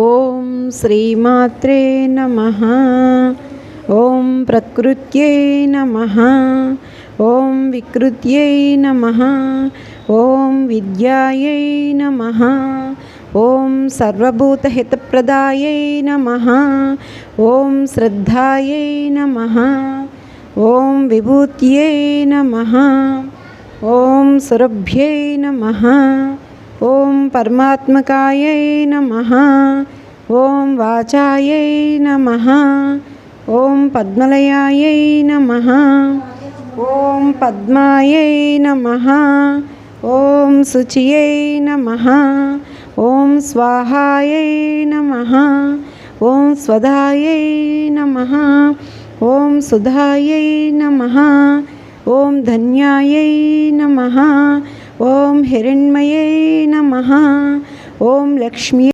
ఓం శ్రీమాత్రే నమః. ఓం ప్రకృత్యై నమః. ఓం వికృత్యై నమః. ఓం విద్యాయై నమః. ఓం సర్వభూతహితప్రదాయై నమః. ఓం శ్రద్ధాయై నమః. ఓం విభూత్యై నమః. ఓం సురభ్యై నమః. ఓం పరమాత్మకాయై నమః. ఓం వాచాయై నమః. ఓం పద్మలయాయై నమః. ఓం పద్మాయై నమః. ఓం శుచియై నమః. ఓం స్వాహాయై నమః. ఓం స్వధాయై నమః. ఓం సుధాయై నమః. ఓం ధన్యాయై నమః. ఓం హిరణ్మయై నమః. ఓం లక్ష్మీ